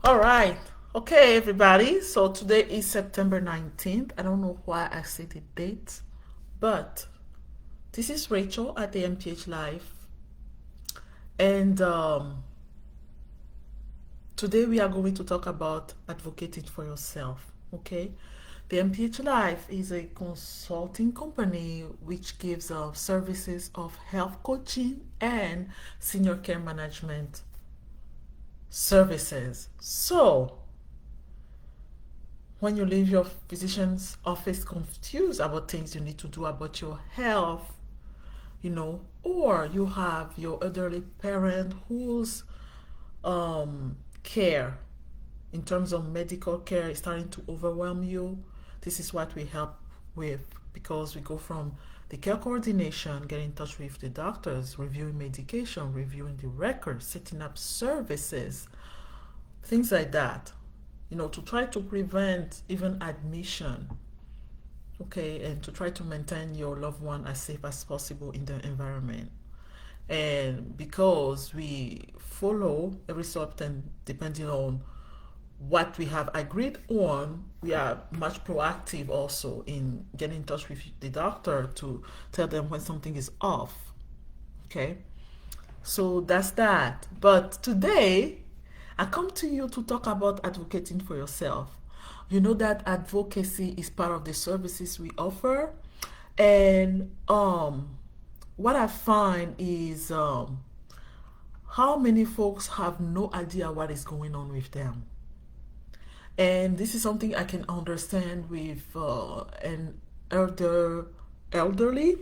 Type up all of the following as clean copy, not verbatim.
All right. Okay, everybody. So today is September 19th. I don't know why I say the date, but this is Rachel at the MPH Live. And today we are going to talk about advocating for yourself. Okay. The MPH Live is a consulting company which gives services of health coaching and senior care management services. So, when you leave your physician's office confused about things you need to do about your health, or you have your elderly parent whose care in terms of medical care is starting to overwhelm you, this is what we help with because we go from the care coordination, getting in touch with the doctors, reviewing medication, reviewing the records, setting up services, things like that, to try to prevent even admission, okay, and to try to maintain your loved one as safe as possible in the environment. And because we follow every so often, depending on what we have agreed on, we are much proactive also in getting in touch with the doctor to tell them when something is off. Okay, so that's that. But today, I come to you to talk about advocating for yourself. You know that advocacy is part of the services we offer, and what I find is how many folks have no idea what is going on with them. And this is something I can understand with an elderly.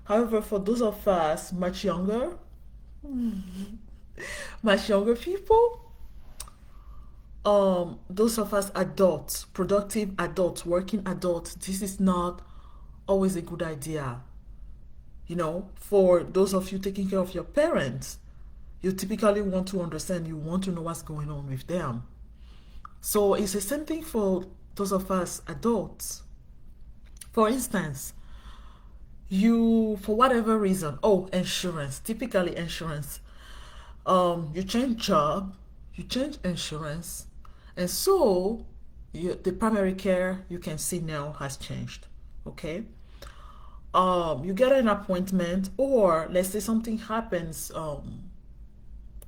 However, for those of us much younger people, those of us adults, productive adults, working adults, this is not always a good idea. For those of you taking care of your parents, you typically want to understand, you want to know what's going on with them. So it's the same thing for those of us adults. For instance, you, for whatever reason, insurance, typically insurance, you change job, you change insurance, and so the primary care you can see now has changed. Okay. You get an appointment, or let's say something happens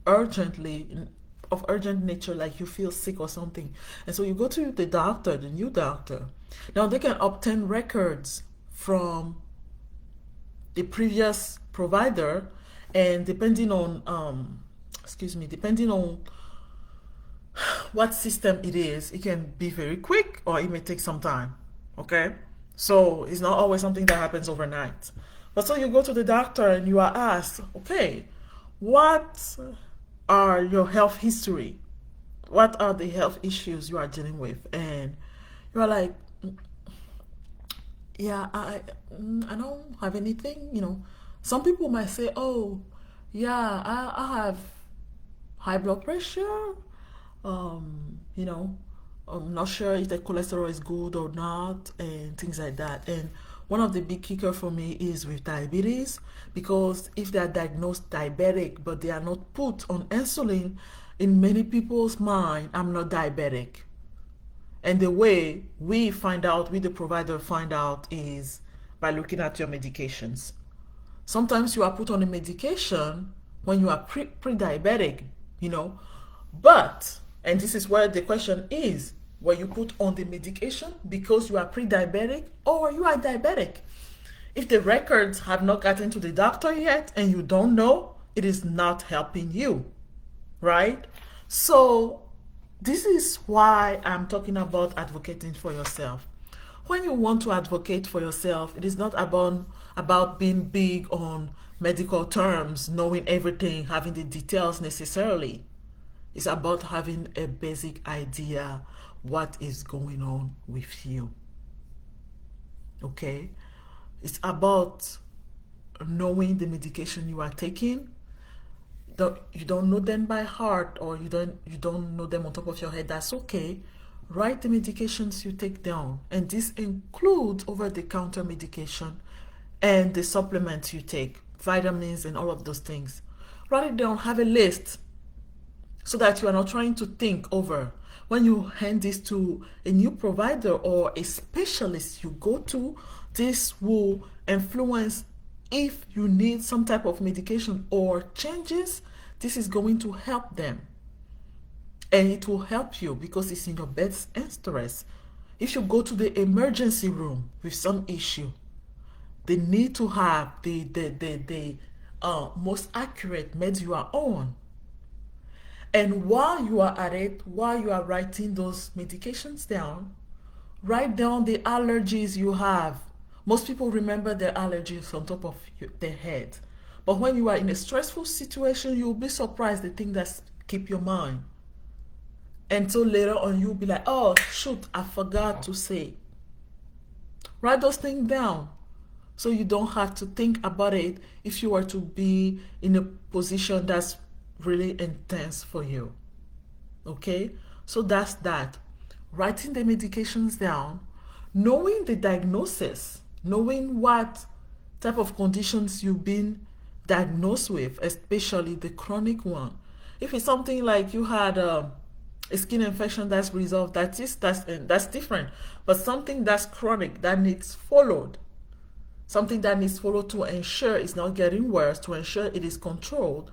urgently, of urgent nature, like you feel sick or something, and so you go to the doctor, the new doctor. Now they can obtain records from the previous provider, and depending on depending on what system it is, it can be very quick or it may take some time. Okay, so it's not always something that happens overnight. But so you go to the doctor and you are asked, okay, what are your health history? What are the health issues you are dealing with? And you are like, yeah, I don't have anything. Some people might say, oh, yeah, I have high blood pressure. You know, I'm not sure if the cholesterol is good or not, and things like that. And one of the big kicker for me is with diabetes, because if they are diagnosed diabetic but they are not put on insulin, in many people's mind, I'm not diabetic. And the way we the provider find out, is by looking at your medications. Sometimes you are put on a medication when you are pre-diabetic, you know, but, and this is where the question is, were you put on the medication because you are pre-diabetic or you are diabetic? If the records have not gotten to the doctor yet and you don't know, it is not helping you, right? So this is why I'm talking about advocating for yourself. When you want to advocate for yourself, it is not about being big on medical terms, knowing everything, having the details necessarily. It's about having a basic idea what is going on with you. Okay? It's about knowing the medication you are taking. You don't know them by heart, or you don't know them on top of your head. That's okay. Write the medications you take down, and this includes over-the-counter medication and the supplements you take, vitamins and all of those things. Write it down. Have a list. so that you are not trying to think over. When you hand this to a new provider or a specialist you go to, this will influence if you need some type of medication or changes. This is going to help them, and it will help you because it's in your best interest. If you go to the emergency room with some issue, they need to have the most accurate meds you are on. And while you are at it, while you are writing those medications down, write down the allergies you have. Most people remember their allergies on top of their head. But when you are in a stressful situation, you'll be surprised the thing that keep your mind. And so later on, you'll be like, oh, shoot, I forgot to say. Write those things down so you don't have to think about it if you were to be in a position that's really intense for you. Okay? So that's that. Writing the medications down, knowing the diagnosis, knowing what type of conditions you've been diagnosed with, especially the chronic one. If it's something like you had a skin infection that's resolved, that's different. But something that's chronic that needs followed, something that needs followed to ensure it's not getting worse, to ensure it is controlled,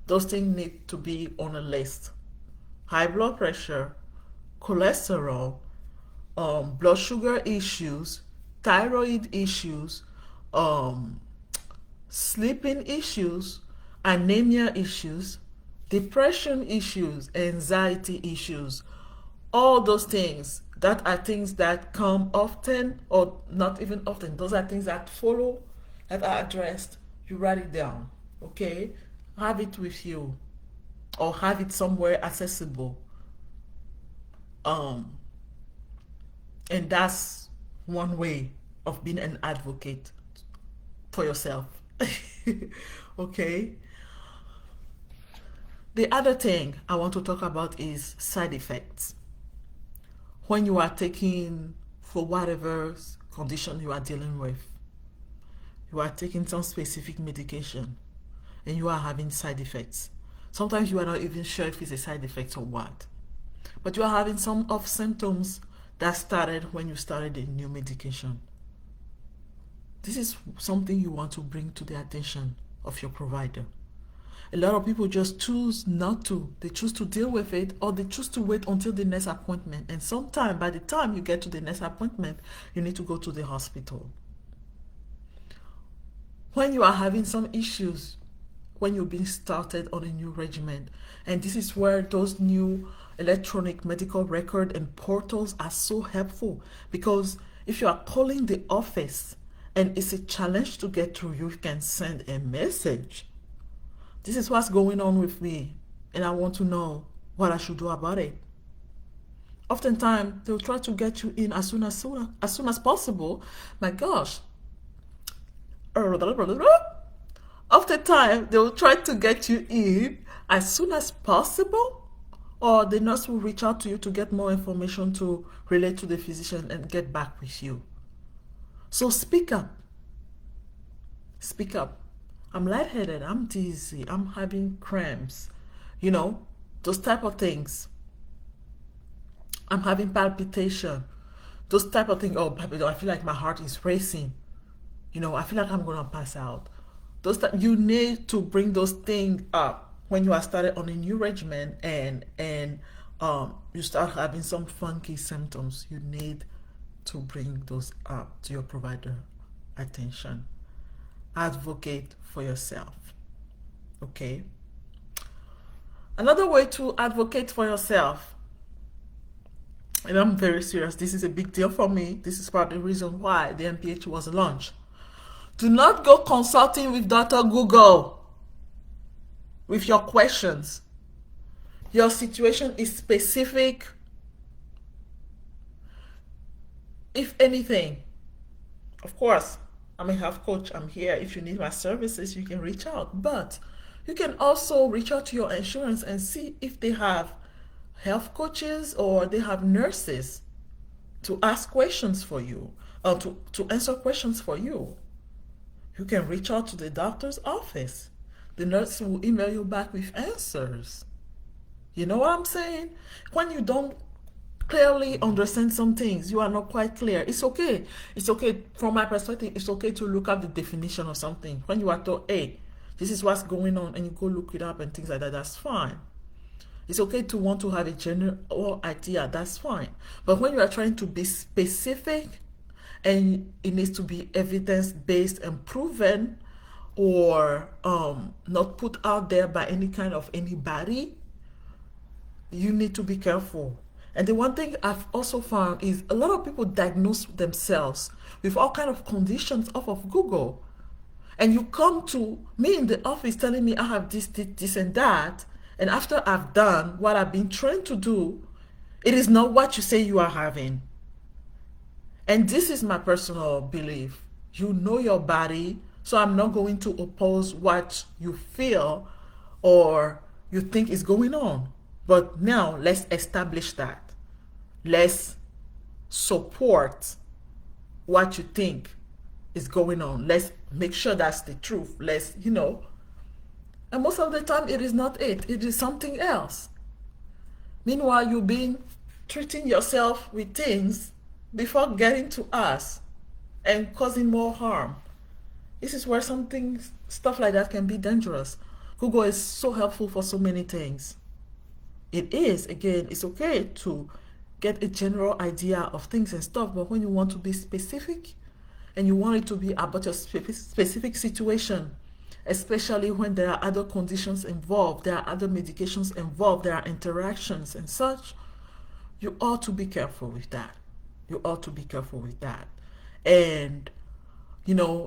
those things need to be on a list. High blood pressure, cholesterol, blood sugar issues, thyroid issues, sleeping issues, anemia issues, depression issues, anxiety issues. All those things that are things that come often, or not even often. Those are things that follow, that are addressed. You write it down, okay? Have it with you, or have it somewhere accessible. And that's one way of being an advocate for yourself. Okay? The other thing I want to talk about is side effects. When you are taking, for whatever condition you are dealing with, you are taking some specific medication and you are having side effects. Sometimes you are not even sure if it's a side effect or what. But you are having some of symptoms that started when you started a new medication. This is something you want to bring to the attention of your provider. A lot of people just choose not to. They choose to deal with it, or they choose to wait until the next appointment. And sometime, by the time you get to the next appointment, you need to go to the hospital. When you are having some issues, when you're being started on a new regimen, and this is where those new electronic medical record and portals are so helpful, because if you are calling the office and it's a challenge to get through, you can send a message. This is what's going on with me, and I want to know what I should do about it. Oftentimes, they'll try to get you in as soon as possible. My gosh. Oftentimes, they will try to get you in as soon as possible, or the nurse will reach out to you to get more information to relate to the physician and get back with you. So speak up. Speak up. I'm lightheaded, I'm dizzy, I'm having cramps, those type of things. I'm having palpitation, those type of things. Oh, I feel like my heart is racing. I feel like I'm gonna pass out. You need to bring those things up when you are started on a new regimen and you start having some funky symptoms. You need to bring those up to your provider attention. Advocate for yourself. Okay? Another way to advocate for yourself, and I'm very serious, this is a big deal for me. This is part of the reason why the MPH was launched. Do not go consulting with Dr. Google with your questions. Your situation is specific. If anything, of course, I'm a health coach. I'm here. If you need my services, you can reach out. But you can also reach out to your insurance and see if they have health coaches or they have nurses to ask questions for you, or to answer questions for you. You can reach out to the doctor's office. The nurse will email you back with answers. You know what I'm saying? When you don't clearly understand some things, you are not quite clear. It's okay. It's okay. From my perspective, it's okay to look up the definition of something. When you are told, hey, this is what's going on, and you go look it up and things like that, that's fine. It's okay to want to have a general idea, that's fine. But when you are trying to be specific and it needs to be evidence based and proven, or not put out there by any kind of anybody, you need to be careful. And the one thing I've also found is a lot of people diagnose themselves with all kind of conditions off of Google. And you come to me in the office telling me I have this, and that. And after I've done what I've been trained to do, it is not what you say you are having. And this is my personal belief. You know your body, so I'm not going to oppose what you feel or you think is going on. But now let's establish that. Let's support what you think is going on. Let's make sure that's the truth. Let's, and most of the time it is not it. It is something else. Meanwhile, you've been treating yourself with things before getting to us and causing more harm. This is where stuff like that can be dangerous. Google is so helpful for so many things. It is, again, it's okay to get a general idea of things and stuff, but when you want to be specific and you want it to be about your specific situation, especially when there are other conditions involved, there are other medications involved, there are interactions and such, you ought to be careful with that. You ought to be careful with that. And,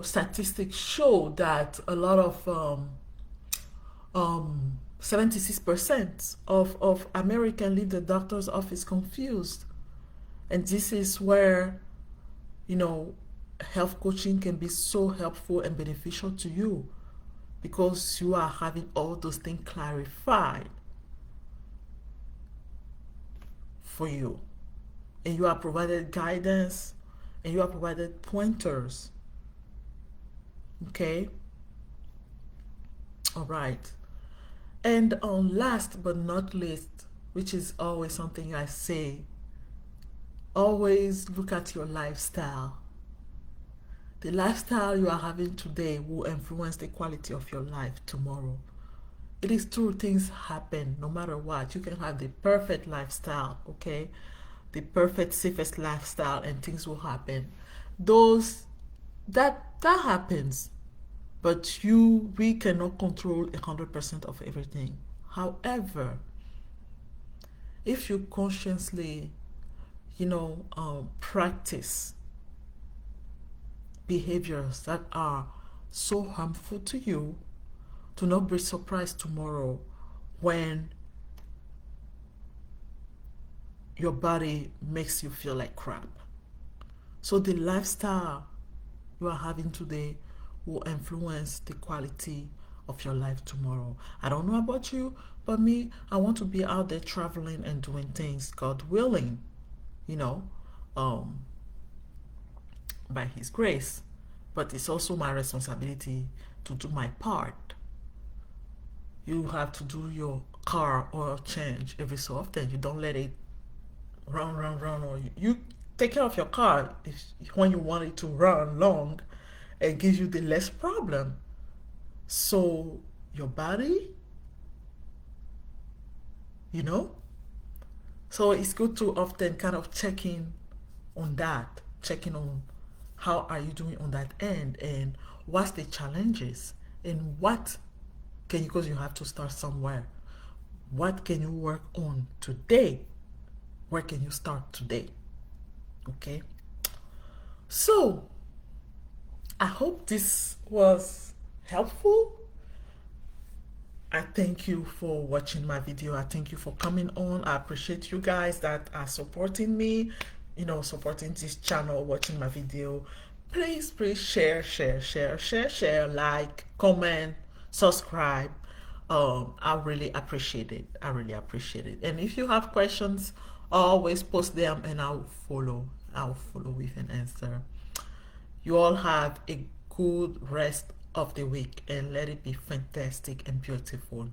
statistics show that a lot of 76% of Americans leave the doctor's office confused. And this is where, health coaching can be so helpful and beneficial to you, because you are having all those things clarified for you. And you are provided guidance and you are provided pointers. Okay? All right. And last but not least, which is always something I say, always look at your lifestyle. The lifestyle you are having today will influence the quality of your life tomorrow. It is true, things happen no matter what. You can have the perfect lifestyle, okay? The perfect, safest lifestyle, and things will happen. That happens. But we cannot control 100% of everything. However, if you consciously, practice behaviors that are so harmful to you, do not be surprised tomorrow when your body makes you feel like crap. So the lifestyle you are having today will influence the quality of your life tomorrow. I don't know about you, but me, I want to be out there traveling and doing things, God willing, by His grace. But it's also my responsibility to do my part. You have to do your car oil change every so often. You don't let it run, or you take care of your car when you want it to run long and gives you the less problem. So your body, so it's good to often kind of checking on how are you doing on that end, and what's the challenges, and what can you, because you have to start somewhere, what can you work on today? Where can you start today? Okay, so I hope this was helpful. I thank you for watching my video. I thank you for coming on. I appreciate you guys that are supporting me, supporting this channel, watching my video. Please share, like, comment, subscribe. I really appreciate it. And if you have questions, always post them and I'll follow with an answer. You all have a good rest of the week and let it be fantastic and beautiful.